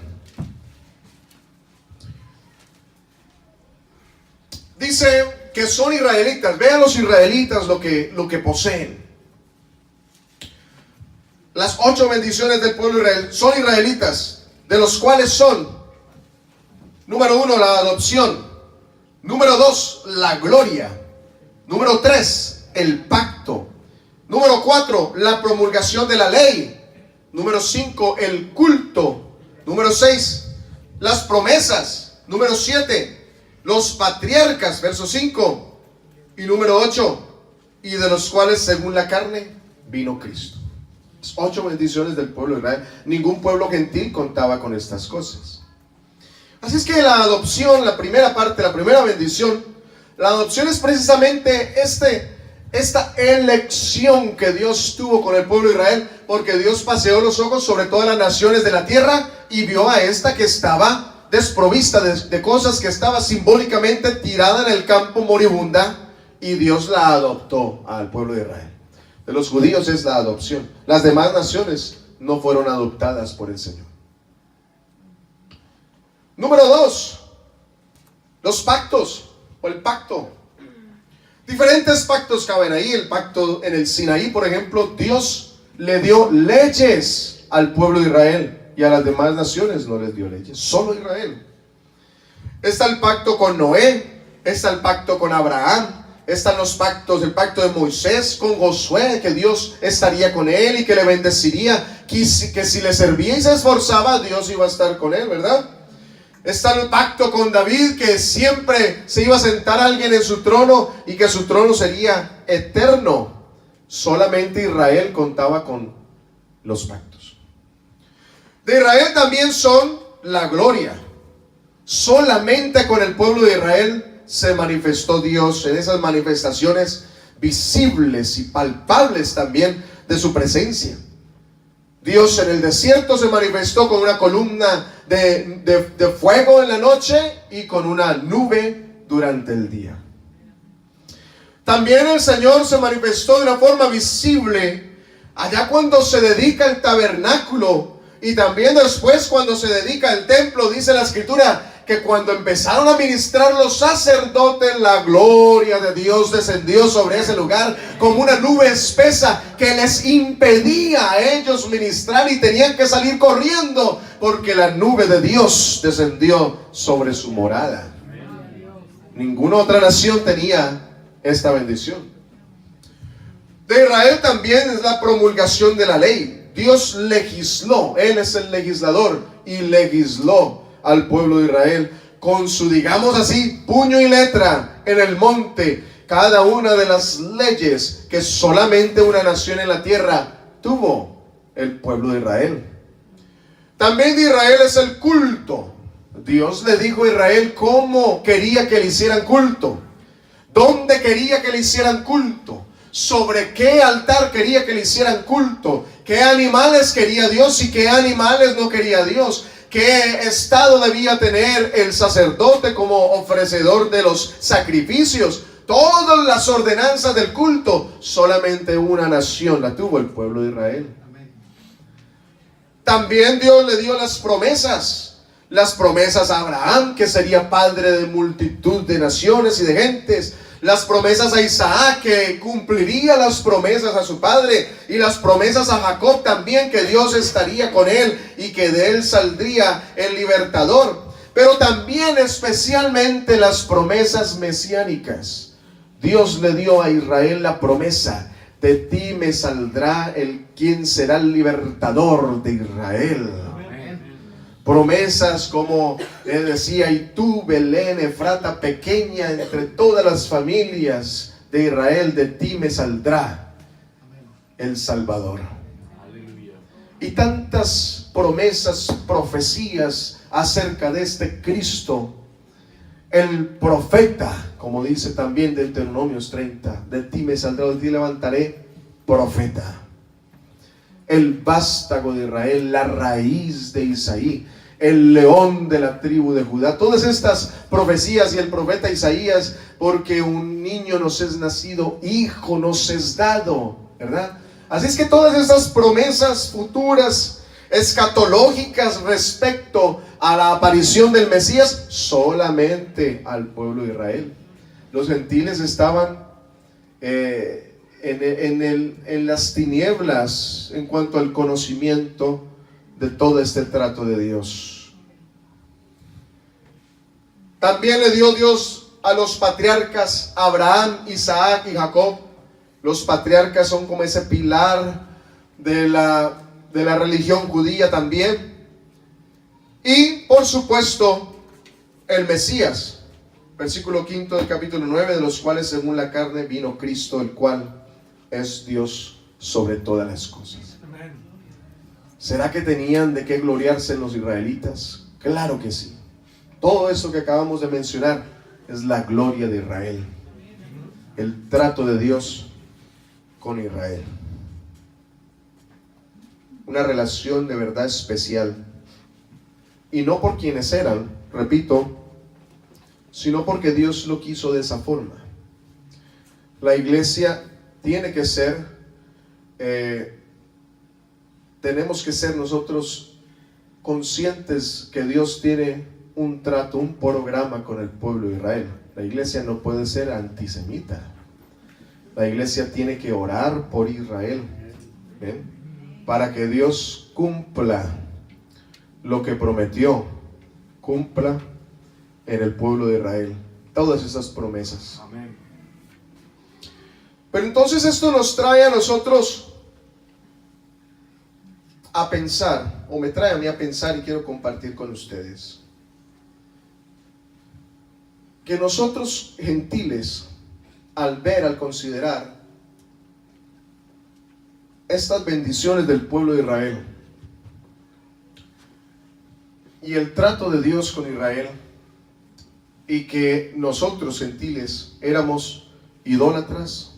Dice que son israelitas. Vean los israelitas lo que poseen. Las 8 bendiciones del pueblo de Israel son israelitas, de los cuales son: número 1, la adopción; número 2, la gloria; número 3, el pacto; número 4, la promulgación de la ley; número 5, el culto; número 6, las promesas; número 7, los patriarcas, verso 5; y número 8, y de los cuales según la carne vino Cristo. 8 bendiciones del pueblo de Israel. Ningún pueblo gentil contaba con estas cosas. Así es que la adopción, la primera parte, la primera bendición, La adopción es precisamente esta elección que Dios tuvo con el pueblo de Israel, porque Dios paseó los ojos sobre todas las naciones de la tierra y vio a esta que estaba desprovista de cosas, que estaba simbólicamente tirada en el campo moribunda, y Dios la adoptó al pueblo de Israel. De los judíos es la adopción. Las demás naciones no fueron adoptadas por el Señor. Número 2, los pactos o el pacto. Diferentes pactos caben ahí. El pacto en el Sinaí, por ejemplo, Dios le dio leyes al pueblo de Israel, y a las demás naciones no les dio leyes, solo Israel. Está el pacto con Noé, está el pacto con Abraham, están los pactos, el pacto de Moisés con Josué, que Dios estaría con él y que le bendeciría, que si le servía y se esforzaba, Dios iba a estar con él, ¿verdad? Está el pacto con David, que siempre se iba a sentar alguien en su trono y que su trono sería eterno. Solamente Israel contaba con los pactos. De Israel también son la gloria. Solamente con el pueblo de Israel se manifestó Dios en esas manifestaciones visibles y palpables también de su presencia. Dios en el desierto se manifestó con una columna de fuego en la noche y con una nube durante el día. También el Señor se manifestó de una forma visible allá cuando se dedica el tabernáculo, y también después cuando se dedica el templo. Dice la Escritura que cuando empezaron a ministrar los sacerdotes, la gloria de Dios descendió sobre ese lugar como una nube espesa que les impedía a ellos ministrar, y tenían que salir corriendo porque la nube de Dios descendió sobre su morada. Ninguna otra nación tenía esta bendición. De Israel también es la promulgación de la ley. Dios legisló, Él es el legislador, y legisló al pueblo de Israel con su, digamos así, puño y letra en el monte, cada una de las leyes que solamente una nación en la tierra tuvo, el pueblo de Israel. También de Israel es el culto. Dios le dijo a Israel cómo quería que le hicieran culto, dónde quería que le hicieran culto, sobre qué altar quería que le hicieran culto, qué animales quería Dios y qué animales no quería Dios, qué estado debía tener el sacerdote como ofrecedor de los sacrificios. Todas las ordenanzas del culto, solamente una nación la tuvo, el pueblo de Israel. También Dios le dio las promesas a Abraham, que sería padre de multitud de naciones y de gentes. Las promesas a Isaac, que cumpliría las promesas a su padre, y las promesas a Jacob también, que Dios estaría con él y que de él saldría el libertador. Pero también especialmente las promesas mesiánicas. Dios le dio a Israel la promesa: de ti me saldrá el quien será el libertador de Israel. Promesas como decía: y tú, Belén Efrata, pequeña entre todas las familias de Israel, de ti me saldrá el Salvador. Y tantas promesas, profecías acerca de este Cristo. El profeta, como dice también Deuteronomios 30, de ti me saldrá, de ti levantaré profeta. El vástago de Israel, la raíz de Isaí, el león de la tribu de Judá. Todas estas profecías, y el profeta Isaías: porque un niño nos es nacido, hijo nos es dado, ¿verdad? Así es que todas estas promesas futuras, escatológicas respecto a la aparición del Mesías, solamente al pueblo de Israel. Los gentiles estaban en las tinieblas en cuanto al conocimiento de todo este trato de Dios. También le dio Dios a los patriarcas Abraham, Isaac y Jacob. Los patriarcas son como ese pilar de la religión judía también. Y por supuesto el Mesías, versículo 5 del capítulo 9, de los cuales según la carne vino Cristo, el cual es Dios sobre todas las cosas. ¿Será que tenían de qué gloriarse los israelitas? Claro que sí. Todo eso que acabamos de mencionar es la gloria de Israel, el trato de Dios con Israel. Una relación de verdad especial, y no por quienes eran, repito, sino porque Dios lo quiso de esa forma. La iglesia tiene que ser, tenemos que ser nosotros conscientes que Dios tiene un trato, un programa con el pueblo de Israel. La iglesia no puede ser antisemita. La iglesia tiene que orar por Israel, ¿ven? Para que Dios cumpla lo que prometió, cumpla en el pueblo de Israel todas esas promesas. Amén. Pero entonces esto nos trae a nosotros a pensar, o me trae a mí a pensar, y quiero compartir con ustedes, que nosotros gentiles, al ver, al considerar estas bendiciones del pueblo de Israel y el trato de Dios con Israel, y que nosotros gentiles éramos idólatras,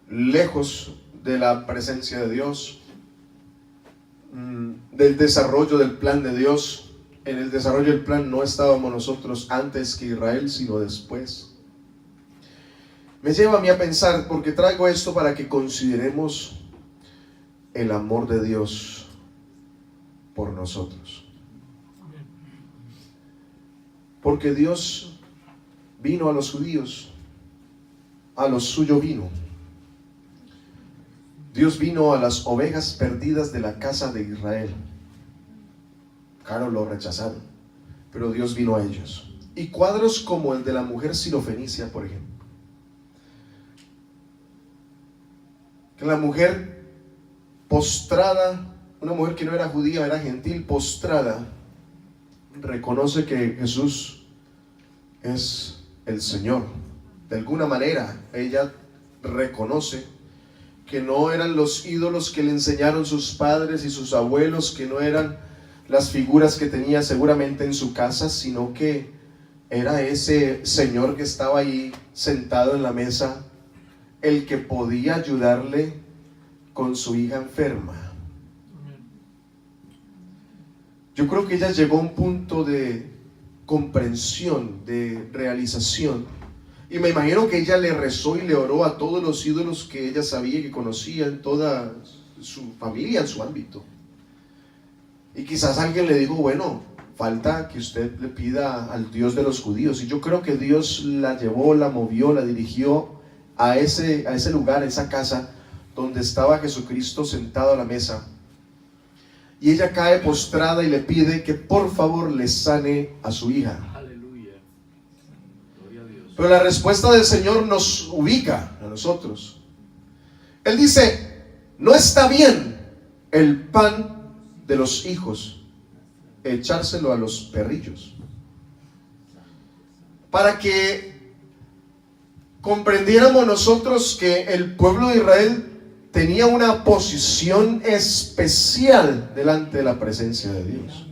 lejos de la presencia de Dios, del desarrollo del plan de Dios. En el desarrollo del plan no estábamos nosotros antes que Israel, sino después. Me lleva a mí a pensar, porque traigo esto para que consideremos el amor de Dios por nosotros. Porque Dios vino a los judíos, a los suyos vino. Dios vino a las ovejas perdidas de la casa de Israel. Claro, lo rechazaron, pero Dios vino a ellos. Y cuadros como el de la mujer sirofenicia, por ejemplo. Que la mujer postrada, una mujer que no era judía, era gentil, postrada, reconoce que Jesús es el Señor. De alguna manera, ella reconoce que no eran los ídolos que le enseñaron sus padres y sus abuelos, que no eran las figuras que tenía seguramente en su casa, sino que era ese Señor que estaba ahí sentado en la mesa, el que podía ayudarle con su hija enferma. Yo creo que ella llegó a un punto de comprensión, de realización, y me imagino que ella le rezó y le oró a todos los ídolos que ella sabía y que conocía en toda su familia, en su ámbito. Y quizás alguien le dijo, bueno, falta que usted le pida al Dios de los judíos. Y yo creo que Dios la llevó, la movió, la dirigió a ese lugar, a esa casa donde estaba Jesucristo sentado a la mesa. Y ella cae postrada y le pide que por favor le sane a su hija. Aleluya. Gloria a Dios. Pero la respuesta del Señor nos ubica a nosotros. Él dice, no está bien el pan de los hijos echárselo a los perrillos. Para que comprendiéramos nosotros que el pueblo de Israel tenía una posición especial delante de la presencia de Dios.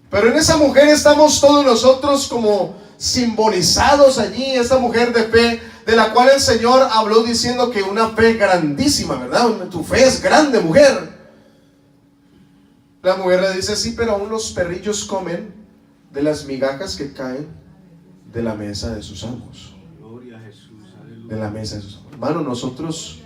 Pero en esa mujer estamos todos nosotros como simbolizados allí, esa mujer de fe, de la cual el Señor habló diciendo que una fe grandísima, ¿verdad? Tu fe es grande, mujer. La mujer le dice, sí, pero aún los perrillos comen de las migajas que caen de la mesa de sus amos. Gloria a Jesús. Aleluya. De la mesa de sus amos. Hermano, nosotros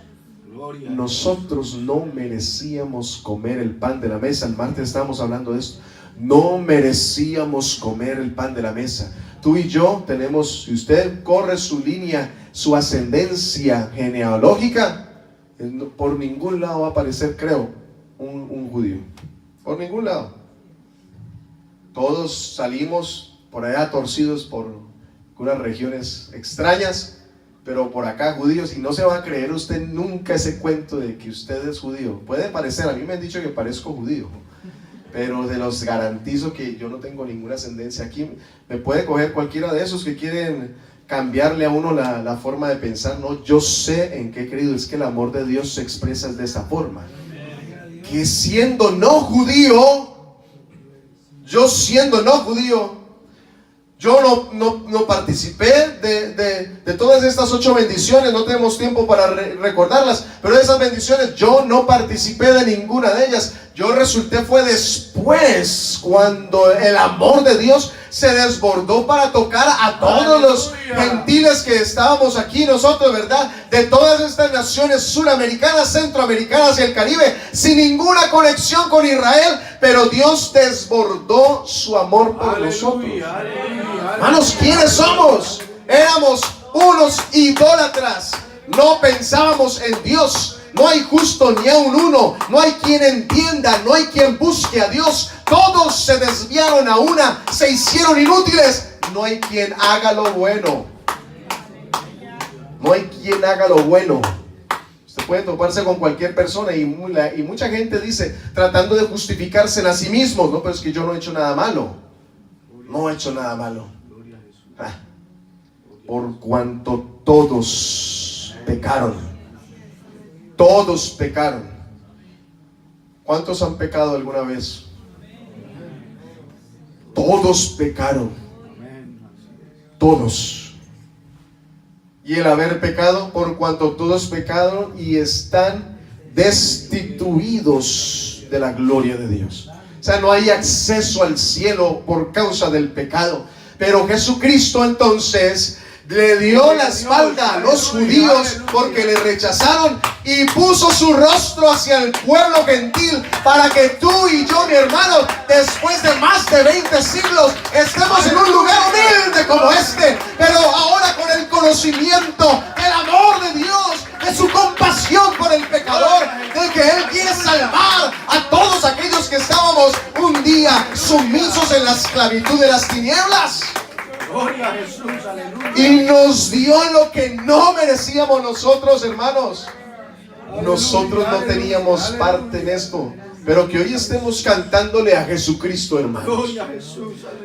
no merecíamos comer el pan de la mesa. El martes estábamos hablando de esto. No merecíamos comer el pan de la mesa. Tú y yo tenemos, si usted corre su línea, su ascendencia genealógica, por ningún lado va a aparecer, creo, un judío. Por ningún lado. Todos salimos por allá torcidos por unas regiones extrañas, pero por acá judíos, y no se va a creer usted nunca ese cuento de que usted es judío. Puede parecer, a mí me han dicho que parezco judío, pero se los garantizo que yo no tengo ninguna ascendencia aquí. Me puede coger cualquiera de esos que quieren cambiarle a uno la forma de pensar. No, yo sé en qué he creído, es que el amor de Dios se expresa de esta forma. Que siendo no judío, yo Yo no participé de todas estas 8 bendiciones, no tenemos tiempo para recordarlas, pero de esas bendiciones yo no participé de ninguna de ellas. Yo fue después cuando el amor de Dios se desbordó para tocar a todos los gentiles que estábamos aquí nosotros, ¿verdad? De todas estas naciones suramericanas, centroamericanas y el Caribe, sin ninguna conexión con Israel, pero Dios desbordó su amor por nosotros. Hermanos, ¿quiénes somos? Éramos unos idólatras, no pensábamos en Dios. No hay justo ni aun uno, no hay quien entienda, no hay quien busque a Dios. Todos se desviaron a una, se hicieron inútiles. No hay quien haga lo bueno. No hay quien haga lo bueno. Usted puede toparse con cualquier persona y mucha gente dice, tratando de justificarse a sí mismos, no, pero es que yo no he hecho nada malo. No he hecho nada malo. Por cuanto todos pecaron. Todos pecaron. ¿Cuántos han pecado alguna vez? Todos pecaron. Todos. Y el haber pecado, por cuanto todos pecaron y están destituidos de la gloria de Dios. O sea, no hay acceso al cielo por causa del pecado. Pero Jesucristo entonces le dio la espalda a los judíos porque le rechazaron y puso su rostro hacia el pueblo gentil para que tú y yo, mi hermano, después de más de 20 siglos estemos en un lugar humilde como este, pero ahora con el conocimiento del amor de Dios, de su compasión por el pecador, de que Él quiere salvar a todos aquellos que estábamos un día sumisos en la esclavitud de las tinieblas. Gloria a Jesús, aleluya. Y nos dio lo que no merecíamos nosotros, hermanos. Nosotros no teníamos parte en esto, pero que hoy estemos cantándole a Jesucristo, hermanos.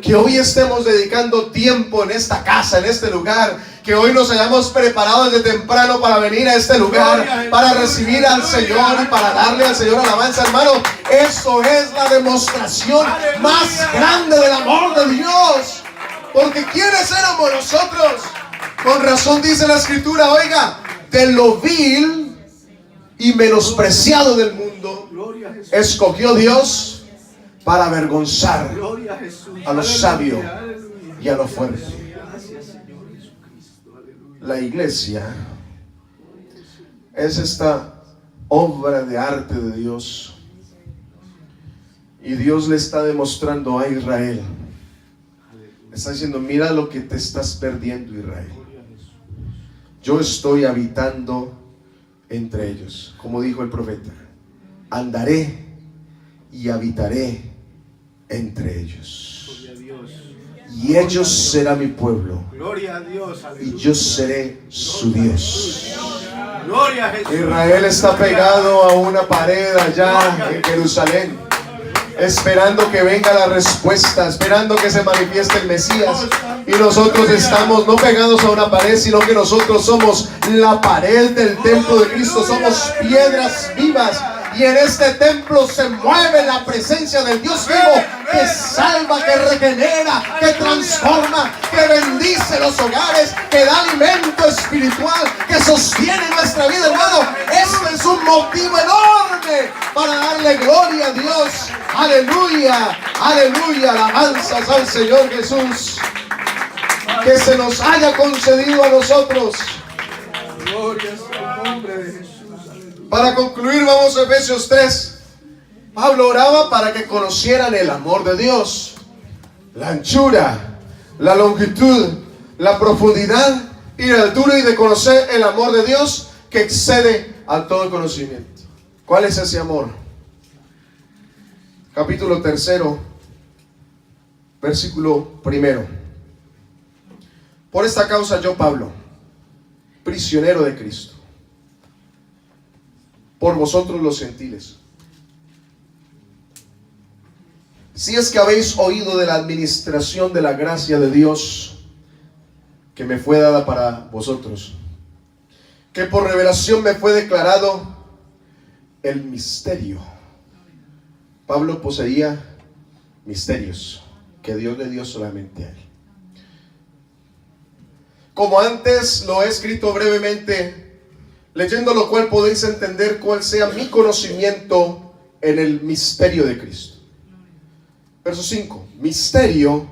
Que hoy estemos dedicando tiempo en esta casa, en este lugar. Que hoy nos hayamos preparado desde temprano para venir a este lugar, para recibir al Señor y para darle al Señor alabanza, hermano. Eso es la demostración más grande del amor de Dios. Porque ¿quiénes éramos nosotros? Con razón dice la Escritura, oiga, de lo vil y menospreciado del mundo, escogió Dios para avergonzar a lo sabio y a lo fuerte. La iglesia es esta obra de arte de Dios. Y Dios le está demostrando a Israel. Está diciendo, mira lo que te estás perdiendo, Israel. Yo estoy habitando entre ellos. Como dijo el profeta, andaré y habitaré entre ellos. Y ellos serán mi pueblo. Y yo seré su Dios. Israel está pegado a una pared allá en Jerusalén, esperando que venga la respuesta, esperando que se manifieste el Mesías. Y nosotros estamos no pegados a una pared, sino que nosotros somos la pared del templo de Cristo. Somos piedras vivas. Y en este templo se mueve la presencia del Dios vivo, que salva, que regenera, que transforma, que bendice los hogares, que da alimento espiritual, que sostiene nuestra vida, hermano. Este es un motivo enorme para darle gloria a Dios. Aleluya, aleluya, alabanzas al Señor Jesús. Que se nos haya concedido a nosotros. Gloria al nombre de Jesús. Para concluir, vamos a Efesios 3. Pablo oraba para que conocieran el amor de Dios, la anchura, la longitud, la profundidad y la altura, y de conocer el amor de Dios que excede a todo conocimiento. ¿Cuál es ese amor? Capítulo 3, versículo 1. Por esta causa yo, Pablo, prisionero de Cristo, por vosotros los gentiles, si es que habéis oído de la administración de la gracia de Dios que me fue dada para vosotros, que por revelación me fue declarado el misterio. Pablo poseía misterios que Dios le dio solamente a él. como antes lo he escrito brevemente, leyendo lo cual podéis entender cuál sea mi conocimiento en el misterio de Cristo. Verso 5. Misterio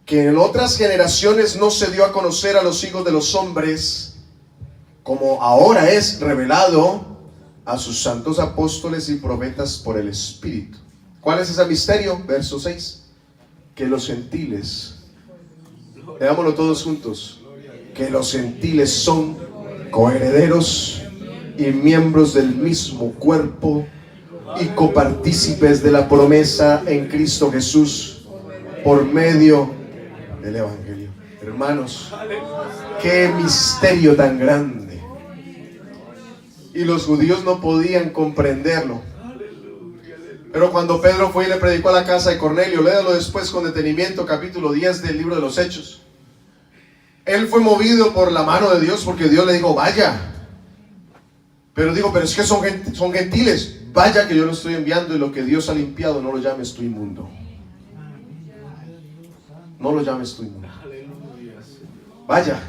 que en otras generaciones no se dio a conocer a los hijos de los hombres, como ahora es revelado a sus santos apóstoles y profetas por el Espíritu. ¿Cuál es ese misterio? Verso 6. Que los gentiles, leámoslo todos juntos, que los gentiles son coherederos y miembros del mismo cuerpo y copartícipes de la promesa en Cristo Jesús por medio del Evangelio. Hermanos, qué misterio tan grande. Y los judíos no podían comprenderlo. Pero cuando Pedro fue y le predicó a la casa de Cornelio, léalo después con detenimiento, capítulo 10 del libro de los Hechos. Él fue movido por la mano de Dios porque Dios le dijo, vaya. Pero digo, pero es que son gentiles. Vaya que yo lo estoy enviando, y lo que Dios ha limpiado no lo llames tú inmundo. No lo llames tú inmundo. Vaya.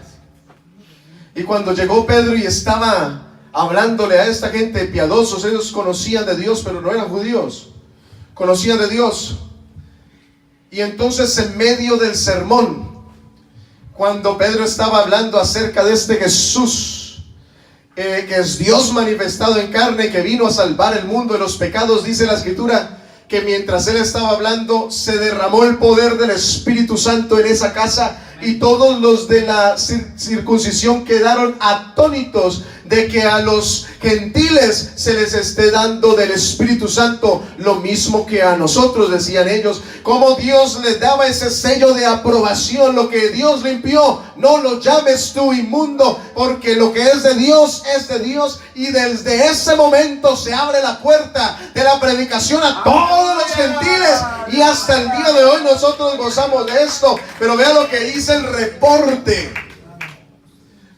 Y cuando llegó Pedro y estaba hablándole a esta gente piadosos, ellos conocían de Dios, pero no eran judíos. Conocían de Dios. Y entonces en medio del sermón, cuando Pedro estaba hablando acerca de este Jesús, que es Dios manifestado en carne, que vino a salvar el mundo de los pecados, dice la Escritura, que mientras él estaba hablando, se derramó el poder del Espíritu Santo en esa casa, y todos los de la circuncisión quedaron atónitos de que a los gentiles se les esté dando del Espíritu Santo lo mismo que a nosotros, decían ellos. Como Dios les daba ese sello de aprobación, lo que Dios limpió, no lo llames tú inmundo, porque lo que es de Dios, y desde ese momento se abre la puerta de la predicación a todos los gentiles, y hasta el día de hoy nosotros gozamos de esto. Pero vea lo que dice el reporte,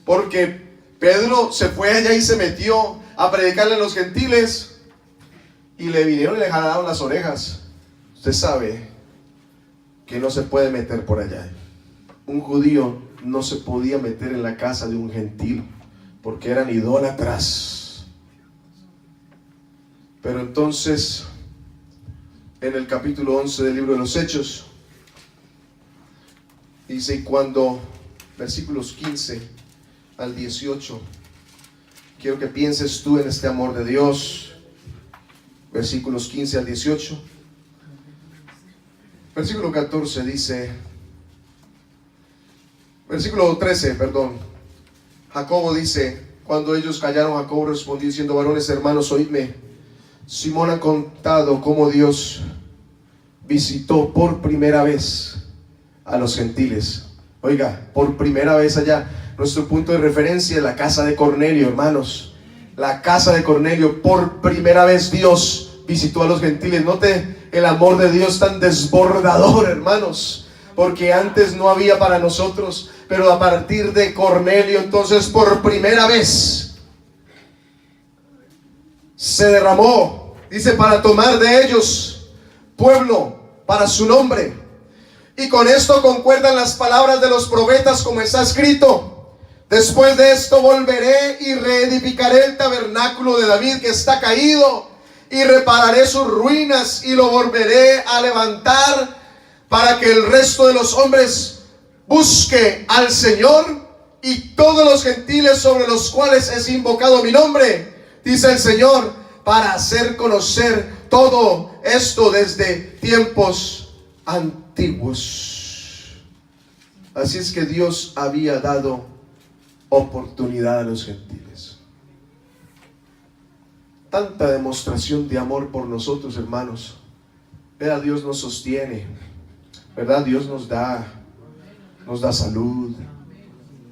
porque Pedro se fue allá y se metió a predicarle a los gentiles, y le vinieron y le jalaron las orejas. Usted sabe que no se puede meter por allá. Un judío no se podía meter en la casa de un gentil, porque eran idólatras. Pero entonces, en el capítulo 11 del libro de los Hechos, dice, y cuando, versículos 15 al 18, quiero que pienses tú en este amor de Dios. Versículos 15 al 18. Versículo 14 dice, versículo 13, perdón. Jacobo dice, cuando ellos callaron, Jacobo respondió diciendo, varones hermanos, oídme. Simón ha contado cómo Dios visitó por primera vez a los gentiles. Oiga, por primera vez allá. Nuestro punto de referencia es la casa de Cornelio, hermanos. La casa de Cornelio, por primera vez Dios visitó a los gentiles. Note el amor de Dios tan desbordador, hermanos, porque antes no había para nosotros, pero a partir de Cornelio, entonces por primera vez se derramó, dice, para tomar de ellos pueblo para su nombre. Y con esto concuerdan las palabras de los profetas, como está escrito: después de esto volveré y reedificaré el tabernáculo de David que está caído, y repararé sus ruinas y lo volveré a levantar, para que el resto de los hombres busque al Señor, y todos los gentiles sobre los cuales es invocado mi nombre, dice el Señor, para hacer conocer todo esto desde tiempos antiguos. Así es que Dios había dado oportunidad a los gentiles. Tanta demostración de amor por nosotros, hermanos. Vea, Dios nos sostiene, ¿verdad? Dios nos da salud.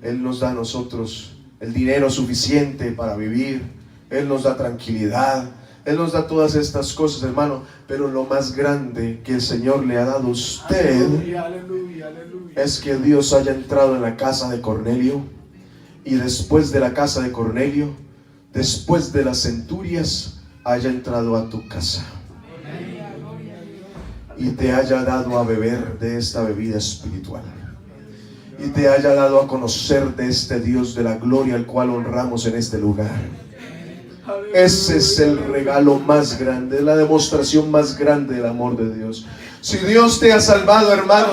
Él nos da a nosotros el dinero suficiente para vivir. Él nos da tranquilidad. Él nos da todas estas cosas, hermano. Pero lo más grande que el Señor le ha dado a usted, aleluya, aleluya, aleluya, es que Dios haya entrado en la casa de Cornelio, y después de la casa de Cornelio, después de las centurias, haya entrado a tu casa y te haya dado a beber de esta bebida espiritual. y te haya dado a conocer de este Dios de la gloria al cual honramos en este lugar. Ese es el regalo más grande, la demostración más grande del amor de Dios. Si Dios te ha salvado, hermano,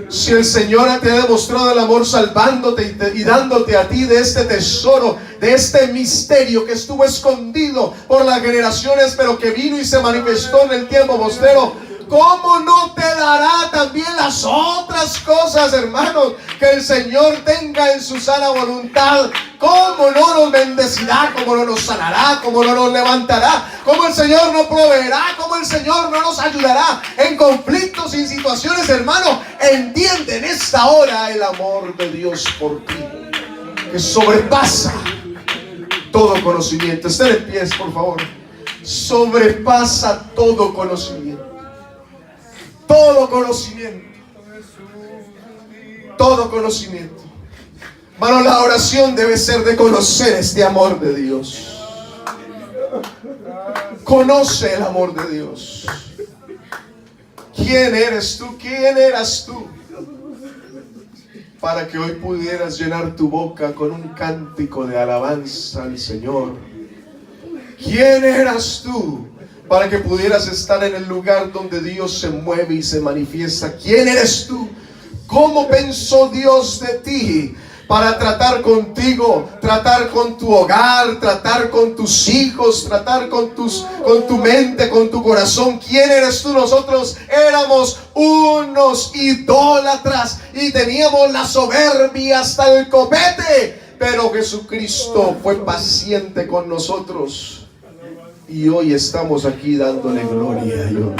si el Señor te ha demostrado el amor salvándote y dándote a ti de este tesoro, de este misterio que estuvo escondido por las generaciones, pero que vino y se manifestó en el tiempo postrero, ¿cómo no te dará también las otras cosas, hermanos, que el Señor tenga en su sana voluntad? ¿Cómo no nos bendecirá? ¿Cómo no nos sanará? ¿Cómo no nos levantará? ¿Cómo el Señor no proveerá? ¿Cómo el Señor no nos ayudará en conflictos y en situaciones, hermano? Entiende en esta hora el amor de Dios por ti, que sobrepasa todo conocimiento. Estén en pie, por favor. Sobrepasa todo conocimiento. Todo conocimiento. Todo conocimiento. Hermano, la oración debe ser de conocer este amor de Dios. Conoce el amor de Dios. ¿Quién eres tú? ¿Quién eras tú? Para que hoy pudieras llenar tu boca con un cántico de alabanza al Señor. ¿Quién eras tú? Para que pudieras estar en el lugar donde Dios se mueve y se manifiesta. ¿Quién eres tú? ¿Cómo pensó Dios de ti? Para tratar contigo, tratar con tu hogar, tratar con tus hijos, tratar con tu mente, con tu corazón. ¿Quién eres tú? Nosotros éramos unos idólatras y teníamos la soberbia hasta el copete, pero Jesucristo fue paciente con nosotros y hoy estamos aquí dándole gloria a Dios.